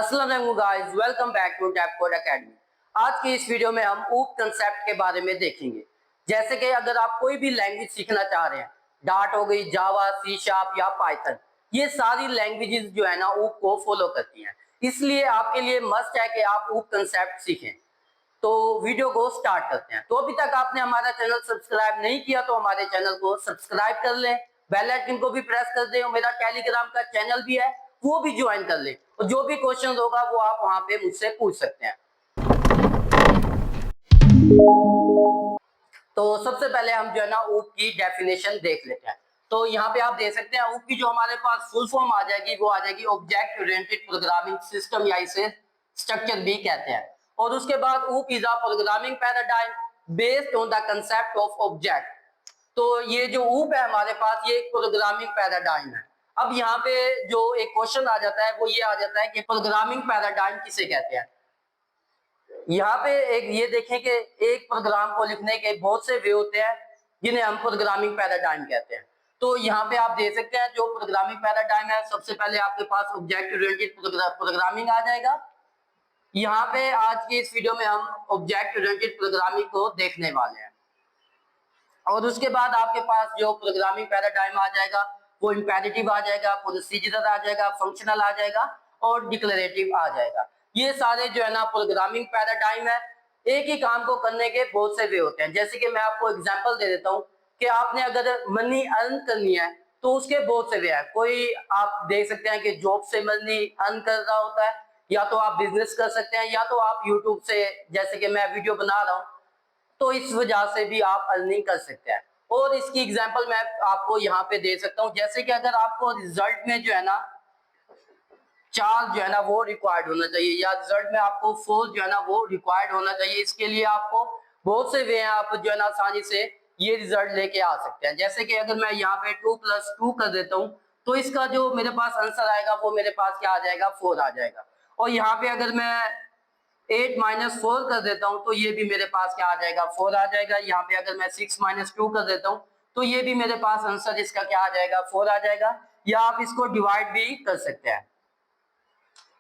अस्सलाम guys, welcome back to Tap Code Academy. आज की इस वीडियो में हम ऊप कंसेप्ट के बारे में देखेंगे। जैसे कि अगर आप कोई भी लैंग्वेज सीखना चाह रहे हैं, डार्ट हो गई, जावा, सी शार्प या पाइथन, ये सारी लैंग्वेजेस जो है ना ऊप को फॉलो करती हैं। इसलिए आपके लिए मस्ट है कि आप ऊप कंसेप्ट सीखें। तो वीडियो को स्टार्ट करते हैं। तो अभी तक आपने हमारा चैनल सब्सक्राइब नहीं किया तो हमारे चैनल को सब्सक्राइब कर लें, बेल आइकन को भी प्रेस कर दें और मेरा टेलीग्राम का चैनल भी है वो भी ज्वाइन कर लें और जो भी क्वेश्चन होगा वो आप वहां पे मुझसे पूछ सकते हैं। तो सबसे पहले हम जो है ना ऊप की डेफिनेशन देख लेते हैं। तो यहाँ पे आप देख सकते हैं ऊप की जो हमारे पास फुल फॉर्म आ जाएगी वो आ जाएगी ऑब्जेक्ट ओरिएंटेड प्रोग्रामिंग सिस्टम, या इसे स्ट्रक्चर भी कहते हैं। और उसके बाद ऊप is a programming paradigm based on the concept of object. तो ये जो ऊप है हमारे पास ये एक प्रोग्रामिंग पैराडाइम है। अब यहाँ पे जो एक क्वेश्चन आ जाता है वो ये आ जाता है कि प्रोग्रामिंग पैराडाइम किसे कहते हैं। यहाँ पे एक ये देखें कि एक प्रोग्राम को लिखने के बहुत से वे होते हैं जिन्हें हम प्रोग्रामिंग पैराडाइम कहते हैं। तो यहाँ पे आप देख सकते हैं जो प्रोग्रामिंग पैराडाइम है, सबसे पहले आपके पास ऑब्जेक्ट ओरिएंटेड प्रोग्रामिंग आ जाएगा। यहाँ पे आज की इस वीडियो में हम ऑब्जेक्ट ओरिएंटेड प्रोग्रामिंग को देखने वाले हैं। और उसके बाद आपके पास जो प्रोग्रामिंग पैराडाइम आ जाएगा वो इंपेरेटिव आ जाएगा, प्रोसीजरल आ जाएगा, फंक्शनल आ जाएगा और डिक्लेरेटिव आ जाएगा। ये सारे जो है ना प्रोग्रामिंग पैराडाइम है। एक ही काम को करने के बहुत से वे होते हैं। जैसे कि मैं आपको एग्जांपल दे देता हूँ कि आपने अगर मनी अर्न करनी है तो उसके बहुत से वे हैं। कोई आप देख सकते हैं कि जॉब से मनी अर्न कर रहा होता है, या तो आप बिजनेस कर सकते हैं, या तो आप यूट्यूब से, जैसे कि मैं वीडियो बना रहा हूँ तो इस वजह से भी आप अर्निंग कर सकते हैं। और इसकी एग्जांपल मैं आपको यहाँ पे दे सकता हूँ। जैसे कि अगर आपको रिजल्ट में जो है ना 4 जो है ना वो रिक्वायर्ड होना चाहिए, या रिजल्ट में आपको 4 जो है ना वो रिक्वायर्ड होना चाहिए, इसके लिए आपको बहुत से वे हैं, आप जो है ना आसानी से ये रिजल्ट लेके आ सकते हैं। जैसे कि अगर मैं यहाँ पे 2+2 कर देता हूँ तो इसका जो मेरे पास आंसर आएगा वो मेरे पास क्या आ जाएगा, 4 आ जाएगा। और यहाँ पे अगर मैं 8-4 कर देता हूं तो ये भी मेरे पास क्या आ जाएगा, 4 आ जाएगा। यहाँ पे अगर मैं 6-2 कर देता हूं तो ये भी मेरे पास आंसर इसका क्या आ जाएगा, 4 आ जाएगा। या आप इसको डिवाइड भी कर सकते हैं।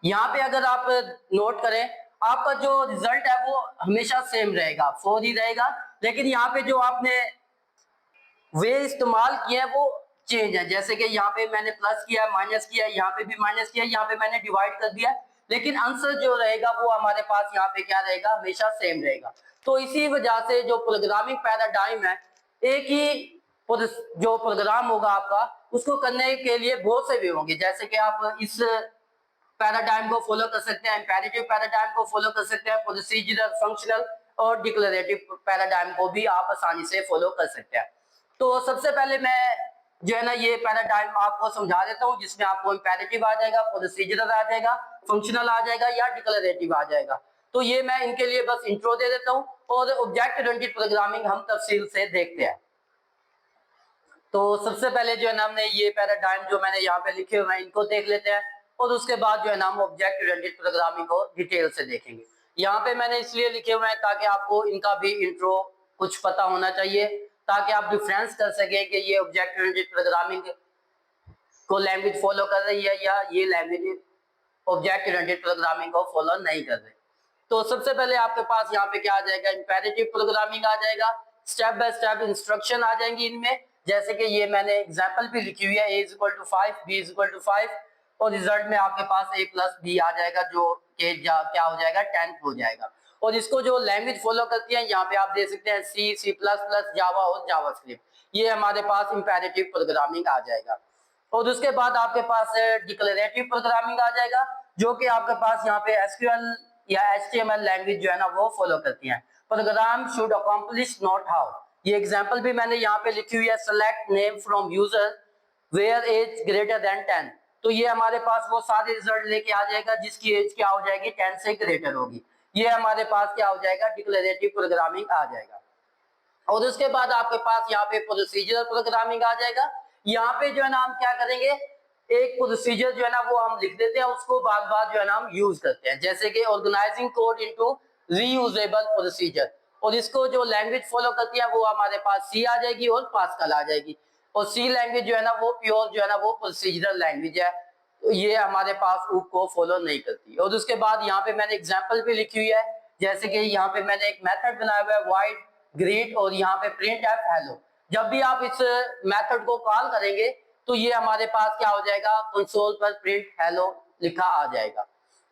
यहाँ पे अगर आप नोट करें आपका जो रिजल्ट है वो हमेशा सेम रहेगा, 4 ही रहेगा, लेकिन यहाँ पे जो आपने वे इस्तेमाल किए हैं वो चेंज है। जैसे कि यहाँ पे मैंने प्लस किया, माइनस किया, यहाँ पे भी माइनस किया, यहाँ पे मैंने डिवाइड कर दिया, लेकिन आंसर जो रहेगा वो हमारे पास यहाँ पे क्या रहेगा, हमेशा सेम रहेगा। तो इसी वजह से जो प्रोग्रामिंग पैराडाइम है, एक ही जो प्रोग्राम होगा आपका उसको करने के लिए बहुत से वे होंगे। जैसे कि आप इस पैराडाइम को फॉलो कर सकते हैं, इंपेरेटिव पैराडाइम को फॉलो कर सकते हैं, प्रोसीजरल, फंक्शनल और डिक्लेरेटिव पैराडाइम को भी आप आसानी से फॉलो कर सकते हैं। तो सबसे पहले मैं जो है ना ये पैराडाइम आपको समझा देता हूँ, जिसमें आपको इंपेरेटिव आ जाएगा, प्रोसीजरल आ जाएगा, फंक्शनल आ जाएगा या डिक्लेरेटिव आ जाएगा। तो ये मैं इनके लिए बस इंट्रो दे देता हूँ और ऑब्जेक्ट ओरिएंटेड प्रोग्रामिंग हम तफसील से देखते हैं। तो सबसे पहले जो है ना हमने ये पैराडाइम जो मैंने यहाँ पे लिखे हुए हैं इनको देख लेते हैं, और उसके बाद जो है ना हम ऑब्जेक्ट ओरिएंटेड प्रोग्रामिंग को डिटेल से देखेंगे। यहाँ पे मैंने इसलिए लिखे हुए हैं ताकि आपको इनका भी इंट्रो कुछ पता होना चाहिए, ताकि आप डिफरेंस कर सकें कि ये ऑब्जेक्ट ओरिएंटेड प्रोग्रामिंग को लैंग्वेज फॉलो कर रही है या ये लैंग्वेज ऑब्जेक्ट ओरिएंटेड प्रोग्रामिंग को फॉलो नहीं कर रही। तो सबसे पहले आपके पास यहाँ पे क्या आ जाएगा, इंपेरेटिव प्रोग्रामिंग आ जाएगा, स्टेप बाय स्टेप इंस्ट्रक्शन आ जाएंगी इनमें। जैसे कि ये मैंने एग्जांपल भी लिखी हुई है, a=5, b=5, और रिजल्ट में आपके पास a+b आ जाएगा, जो कि क्या हो जाएगा, 10 हो जाएगा। और इसको जो लैंग्वेज फॉलो करती है यहाँ पे आप देख सकते हैं सी, C++, जावा और जावास्क्रिप्ट, ये हमारे पास इंपेरेटिव प्रोग्रामिंग आ जाएगा। और उसके बाद आपके पास डिक्लेरेटिव प्रोग्रामिंग आ जाएगा, जो कि आपके पास यहाँ पे एसक्यूएल या HTML लैंग्वेज जो है ना वो फॉलो करती है। Program should accomplish not how, ये एग्जांपल भी मैंने यहाँ पे लिखी हुई है, select name from user where age greater than 10। तो ये हमारे पास वो सारे रिजल्ट लेके आ जाएगा जिसकी एज क्या हो जाएगी, 10 से ग्रेटर होगी। ये हमारे पास क्या हो जाएगा, डिक्लेरेटिव प्रोग्रामिंग आ जाएगा। और उसके बाद आपके पास यहाँ पे प्रोसीजरल प्रोग्रामिंग आ जाएगा। यहाँ पे जो है ना हम क्या करेंगे, एक प्रोसीजर जो है ना वो हम लिख देते हैं, उसको बार बार जो है ना हम यूज करते हैं। जैसे कि organising code into reusable procedure, और इसको जो लैंग्वेज फॉलो करती है वो हमारे पास सी आ जाएगी और पास्कल आ जाएगी। और सी लैंग्वेज जो है ना वो प्योर जो है ना वो प्रोसीजरल लैंग्वेज है। तो ये हमारे पास ऊप को फॉलो नहीं करती। और उसके बाद यहाँ पे मैंने एग्जांपल भी लिखी हुई है, जैसे कि यहाँ पे मैंने एक मेथड बनाया हुआ है वाइड ग्रीट और यहाँ पे प्रिंट एफ हेलो। जब भी आप इस मेथड को कॉल करेंगे तो ये हमारे पास क्या हो जाएगा, कंसोल पर प्रिंट हेलो लिखा आ जाएगा।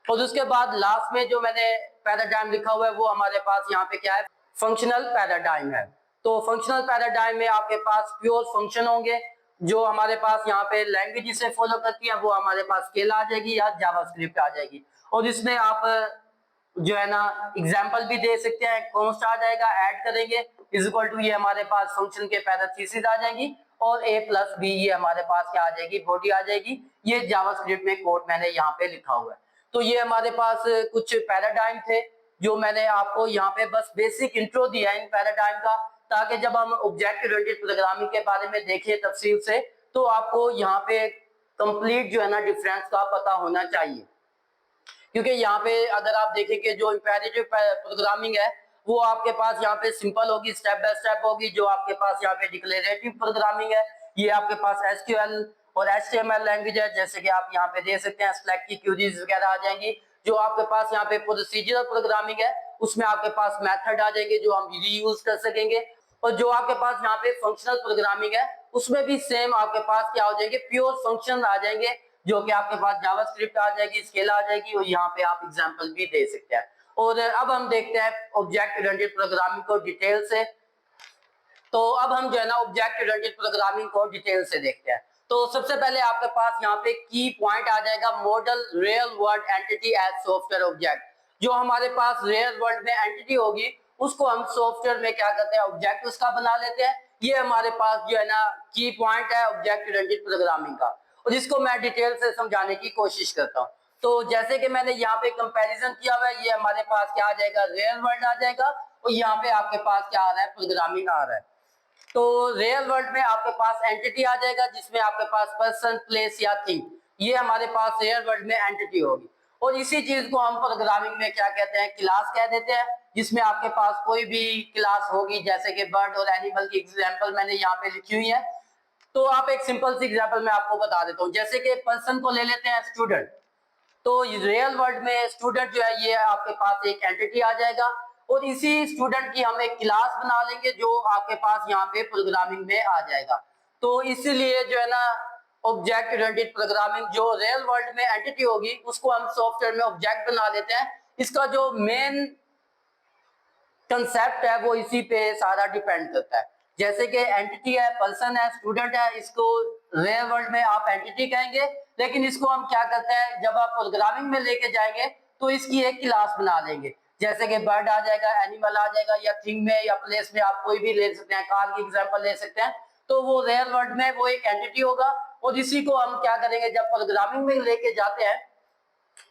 और उसके बाद लास्ट में जो मैंने पैराडाइम लिखा हुआ है वो हमारे पास यहाँ पे क्या है, फंक्शनल पैराडाइम है। तो फंक्शनल पैराडाइम में आपके पास प्योर फंक्शन होंगे, जो हमारे पास यहाँ पे लैंग्वेज से फॉलो करती है वो हमारे पास स्केल आ जाएगी या जावास्क्रिप्ट आ जाएगी। और इसमें आप जो है ना एग्जाम्पल भी दे सकते हैं, कॉन्स्ट आ जाएगा, ऐड करेंगे इज इक्वल टू ये हमारे पास फंक्शन के पैरेंथेसिस आ जाएगी और a प्लस बी ये हमारे पास क्या आ जाएगी, बॉडी आ जाएगी। ये जावास्क्रिप्ट में कोड मैंने यहाँ पे लिखा हुआ है। तो ये हमारे पास कुछ पैराडाइम थे जो मैंने आपको यहाँ पे बस बेसिक इंट्रो दिया है इन पैराडाइम का, ताकि जब हम ऑब्जेक्ट ओरिएंटेड प्रोग्रामिंग के बारे में देखें तफसील से तो आपको यहाँ पे कंप्लीट जो है ना डिफरेंस का पता होना चाहिए। क्योंकि यहाँ पे अगर आप देखेंगे जो इंपेरेटिव प्रोग्रामिंग है वो आपके पास यहाँ पे सिंपल होगी, स्टेप बाय स्टेप होगी। जो आपके पास यहाँ पे डिक्लेरेटिव प्रोग्रामिंग है ये आपके पास एसक्यूएल और एचटीएमएल लैंग्वेज है, जैसे कि आप यहाँ पे दे सकते हैं सिलेक्ट की क्यूरीज वगैरह आ जाएंगी। जो आपके पास यहाँ पे प्रोसीजरल प्रोग्रामिंग है उसमें आपके पास मेथड आ जाएंगे जो हम रीयूज कर सकेंगे। और जो आपके पास यहाँ पे फंक्शनल प्रोग्रामिंग है उसमें भी सेम आपके पास क्या हो जाएंगे, प्योर फंक्शन आ जाएंगे, जो कि आपके पास जावास्क्रिप्ट आ जाएगी, स्केल आ जाएगी और यहाँ पे आप एग्जांपल भी दे सकते हैं। और अब हम देखते हैं ऑब्जेक्ट ओरिएंटेड प्रोग्रामिंग को डिटेल से। तो अब हम जो है ना ऑब्जेक्ट ओरिएंटेड प्रोग्रामिंग को डिटेल से देखते हैं। तो सबसे पहले आपके पास यहाँ पे की पॉइंट आ जाएगा model real world entity as software object. जो हमारे पास रियल वर्ल्ड में एंटिटी होगी उसको हम सॉफ्टवेयर में क्या करते हैं, ऑब्जेक्ट उसका बना लेते हैं। ये हमारे पास जो है ना की पॉइंट है ऑब्जेक्ट ओरिएंटेड प्रोग्रामिंग का, और इसको मैं डिटेल से समझाने की कोशिश करता हूँ। तो जैसे कि मैंने यहाँ पे कंपैरिजन किया हुआ है, ये हमारे पास क्या आ जाएगा, रियल वर्ल्ड आ जाएगा और यहाँ पे आपके पास क्या आ रहा है, प्रोग्रामिंग आ रहा है। तो रियल वर्ल्ड में आपके पास एंटिटी आ जाएगा जिसमें आपके पास पर्सन, प्लेस या थिंग, ये हमारे पास रियल वर्ल्ड में एंटिटी होगी। और इसी चीज को हम प्रोग्रामिंग में क्या कहते हैं, क्लास कह देते हैं, जिसमें आपके पास कोई भी क्लास होगी, जैसे कि बर्ड और एनिमल की एग्जांपल मैंने यहाँ पे लिखी हुई है। तो आप एक सिंपल सी एग्जांपल मैं आपको बता देता हूँ, जैसे कि पर्सन को ले लेते हैं स्टूडेंट। तो रियल वर्ल्ड में स्टूडेंट जो है ये आपके पास एक एंटिटी आ जाएगा और इसी स्टूडेंट की हम एक क्लास बना लेंगे जो आपके पास यहाँ पे प्रोग्रामिंग में आ जाएगा। तो इसीलिए जो है ना ऑब्जेक्ट ओरिएंटेड प्रोग्रामिंग जो रियल वर्ल्ड में एंटिटी होगी उसको हम सॉफ्टवेयर में ऑब्जेक्ट बना देते हैं। इसका जो मेन कंसेप्ट है वो इसी पे सारा डिपेंड करता है। जैसे कि एंटिटी है, पर्सन है, स्टूडेंट है, इसको रियल वर्ल्ड में आप एंटिटी कहेंगे, लेकिन इसको हम क्या करते हैं, जब आप प्रोग्रामिंग में लेके जाएंगे तो इसकी एक क्लास बना देंगे। जैसे कि बर्ड आ जाएगा, एनिमल आ जाएगा, या थिंग में या प्लेस में आप कोई भी ले सकते हैं, कार की एग्जांपल ले सकते हैं। तो वो रियल वर्ल्ड में वो एक एंटिटी होगा और इसी को हम क्या करेंगे, जब प्रोग्रामिंग में लेके जाते हैं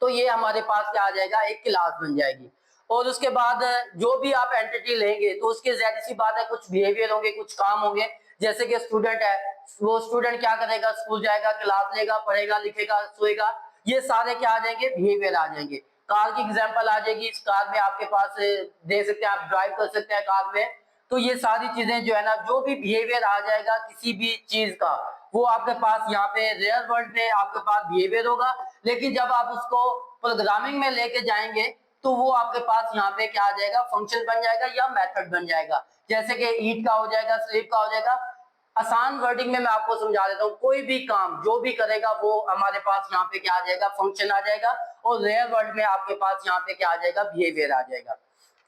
तो ये हमारे पास क्या आ जाएगा, एक क्लास बन जाएगी। और उसके बाद जो भी आप एंटिटी लेंगे तो उसके जाहिर सी बात है कुछ बिहेवियर होंगे, कुछ काम होंगे। जैसे कि स्टूडेंट है, वो स्टूडेंट क्या करेगा, स्कूल जाएगा, क्लास लेगा, पढ़ेगा, लिखेगा, सोएगा, ये सारे क्या आ जाएंगे, बिहेवियर आ जाएंगे। कार की एग्जांपल आ जाएगी, इस कार में आपके पास दे सकते हैं, आप ड्राइव कर सकते हैं कार में। तो ये सारी चीजें जो है ना, जो भी बिहेवियर आ जाएगा किसी भी चीज का, वो आपके पास यहाँ पे रियल वर्ल्ड में आपके पास बिहेवियर होगा। लेकिन जब आप उसको प्रोग्रामिंग में लेके जाएंगे तो वो आपके पास यहाँ पे क्या आ जाएगा, फंक्शन बन जाएगा या मेथड बन जाएगा। जैसे कि ईट का हो जाएगा, स्लीप का हो जाएगा। आसान वर्डिंग में मैं आपको समझा देता हूँ, कोई भी काम जो भी करेगा वो हमारे पास यहाँ पे क्या आ जाएगा, फंक्शन आ जाएगा। और रियल वर्ल्ड में आपके पास यहाँ पे क्या आ जाएगा, बिहेवियर आ जाएगा।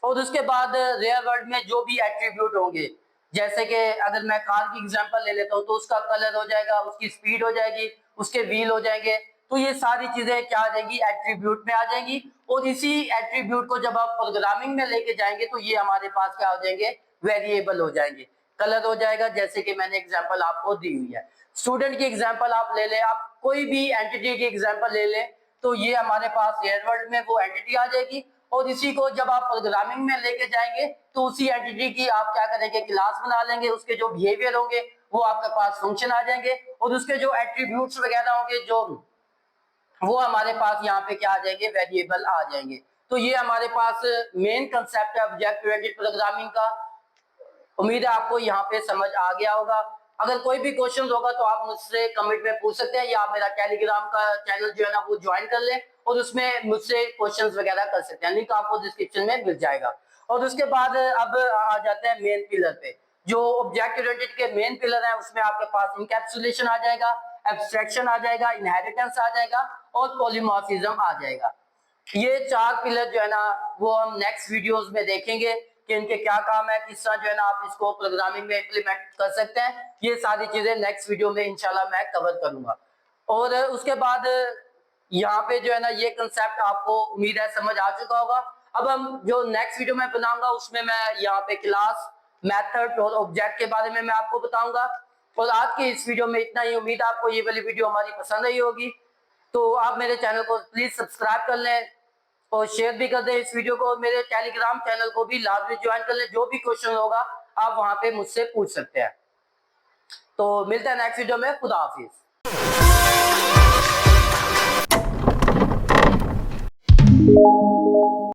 और उसके बाद रियल वर्ल्ड में जो भी एट्रीब्यूट होंगे, जैसे कि अगर मैं कार की एग्जांपल ले लेता हूँ तो उसका कलर हो जाएगा, उसकी स्पीड हो जाएगी, उसके व्हील हो जाएंगे। तो ये सारी चीजें क्या आ जाएगी, एट्रीब्यूट में आ जाएंगी। और इसी एट्रीब्यूट को जब आप प्रोग्रामिंग में लेके जाएंगे तो ये हमारे पास क्या हो जाएंगे, वेरिएबल हो जाएंगे। कलर हो जाएगा, जैसे कि मैंने एग्जांपल आपको दी हुई है। स्टूडेंट की एग्जांपल आप ले ले, आप कोई भी एंटिटी की एग्जांपल ले ले, तो ये हमारे पास रियल वर्ल्ड में वो एंटिटी आ जाएगी। और इसी को जब आप प्रोग्रामिंग में लेके जाएंगे तो उसी एंटिटी की आप क्या करेंगे, क्लास बना लेंगे। उसके जो बिहेवियर होंगे वो आपके पास फंक्शन आ जाएंगे और उसके जो एट्रीब्यूट्स वगैरह होंगे जो वो हमारे पास यहाँ पे क्या आ जाएंगे, वेरिएबल आ जाएंगे। तो ये हमारे पास मेन कंसेप्ट है ऑब्जेक्ट ओरिएंटेड प्रोग्रामिंग का। उम्मीद है आपको यहाँ पे समझ आ गया होगा। अगर कोई भी क्वेश्चन होगा तो आप मुझसे कमेंट में पूछ सकते हैं, या आप मेरा टेलीग्राम का चैनल जो है ना वो ज्वाइन कर लें और उसमें मुझसे क्वेश्चंस वगैरह कर सकते हैं। लिंक आपको डिस्क्रिप्शन में मिल जाएगा। और उसके बाद अब आ जाते हैं मेन पिलर पे। जो ऑब्जेक्ट ओरिएंटेड के मेन पिलर है उसमें आपके पास इनकैप्सुलेशन आ जाएगा, एब्स्ट्रैक्शन आ जाएगा, इनहेरिटेंस आ जाएगा और पॉलीमॉर्फिज्म आ जाएगा। ये 4 पिलर जो है ना वो हम नेक्स्ट वीडियोस में देखेंगे कि इनके क्या काम है, किस तरह जो है ना आप इसको प्रोग्रामिंग में इंप्लीमेंट कर सकते हैं। ये सारी चीजें नेक्स्ट वीडियो में इंशाल्लाह मैं कवर करूंगा। और उसके बाद यहाँ पे जो है ना ये कंसेप्ट आपको उम्मीद है समझ आ चुका होगा। अब हम जो नेक्स्ट वीडियो में बनाऊंगा उसमें मैं यहाँ पे क्लास, मेथड और ऑब्जेक्ट के बारे में मैं आपको बताऊंगा। और आज की इस वीडियो में इतना ही। उम्मीद आपको ये वाली वीडियो हमारी पसंद आई होगी। तो आप मेरे चैनल को प्लीज सब्सक्राइब कर लें और शेयर भी कर दें इस वीडियो को। मेरे टेलीग्राम चैनल को भी लाजमी ज्वाइन कर लें। जो भी क्वेश्चन होगा आप वहां पे मुझसे पूछ सकते हैं। तो मिलते हैं नेक्स्ट वीडियो में। खुदा हाफिज।